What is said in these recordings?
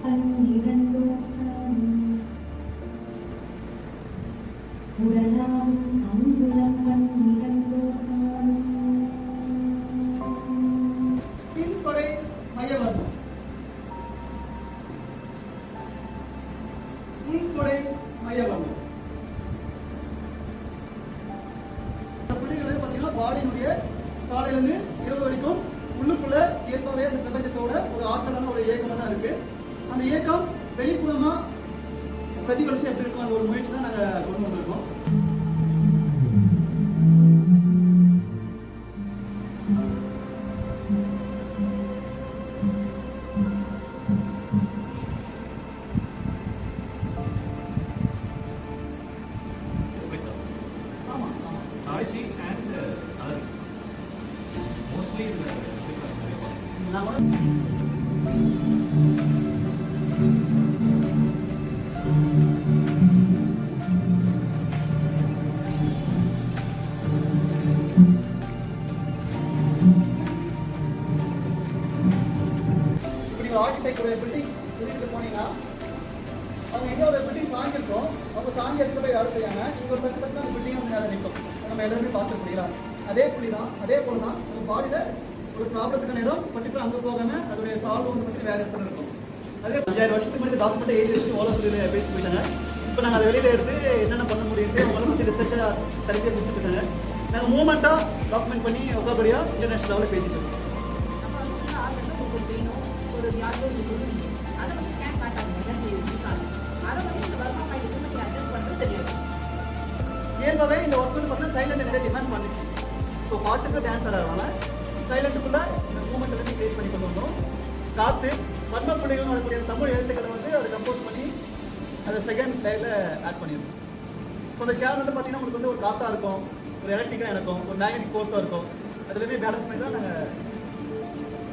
பன்னிரண்டோசான் உடலாவும் அங்குலம் பன்னிரண்டோசானும் பின்தொடை மையவர்ணம் உள்தொடை மையவர்ணம். இந்த புள்ளிகளை பார்த்தீங்கன்னா பாடியினுடைய காலையிலிருந்து இரவு வரைக்கும் உள்ளுக்குள்ள இயல்பாகவே அந்த பிரபஞ்சத்தோட ஒரு ஆற்றலான ஒரு இயக்கமாக தான் இருக்கு. அந்த இயக்கம் வெளிப்புறமா பிரதிபலிச்சு எப்படி இருக்கும் அந்த ஒரு முயற்சி தான் நாங்கள் கொண்டு வந்திருக்கோம். Noisy and other. Mostly இப்படி ஒரு ஆர்கிடெக்ட் பில்டிங் கூட்டிட்டு போனீங்கன்னா அவங்க எங்க ஒரு பில்டிங் சாஞ்சிருக்கோம், அவங்க சாஞ்சி எடுத்து போய் வேலை செய்யாங்க. இங்க ஒரு தட்டு தட்டு அந்த பில்டிங் வந்து மேலே நிற்கும். நம்ம எல்லாருமே பார்த்து முடியலாம். அதே புள்ளி தான், அதே போல தான் உங்க பாடியில ஒரு ப்ராப்ளத்துக்கான இடம் பர்டிகுலர் அங்கே போகாம அதோடைய சால்வ் வந்து பற்றி வேற இடத்துல இருக்கும். அதே 5000 வருஷத்துக்கு முன்னாடி டாக்குமெண்ட் எழுதி வச்சு ஓலை சொல்லி பேசி போயிட்டாங்க. இப்போ நாங்கள் அதை வெளியில எடுத்து என்னென்ன பண்ண முடியுது அவங்கள பற்றி ரிசர்ச்சாக தரப்பியாக கொடுத்துருக்காங்க. நாங்கள் மூமெண்ட்டாக டாக்குமெண்ட் பண்ணி ஒக்காபடியாக இன்டர்நேஷனல் லெவலில் பேசிட்டு இருக்கோம். இயல்பாகவே இந்த ஒர்க் வந்து பார்த்தீங்கன்னா சைலண்ட் நிறைய டிமாண்ட் பண்ணிச்சு. ஸோ பாட்டுக்கு டான்ஸ் ஆடுறவங்க சைலண்ட்டுக்குள்ள இந்த மூமெண்ட் வந்து கிரியேட் பண்ணி கொண்டு வந்தோம். காற்று வர்ண புள்ளிகள் வரக்கூடிய தமிழ் எழுத்துக்களை வந்து அதை கம்போஸ் பண்ணி அதை செகண்ட் லைனில் ஆட் பண்ணியிருக்கோம். ஸோ அந்த சேனல் வந்து பார்த்தீங்கன்னா உங்களுக்கு வந்து ஒரு காற்றா இருக்கும், ஒரு எலக்ட்ரிக்காக இருக்கும், ஒரு மேக்னெட்டிக் ஃபோர்ஸாக இருக்கும். அதுலேயுமே பேலன்ஸ் பண்ணி தான் நாங்கள்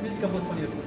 மியூசிக் கம்போஸ் பண்ணியிருக்கோம்.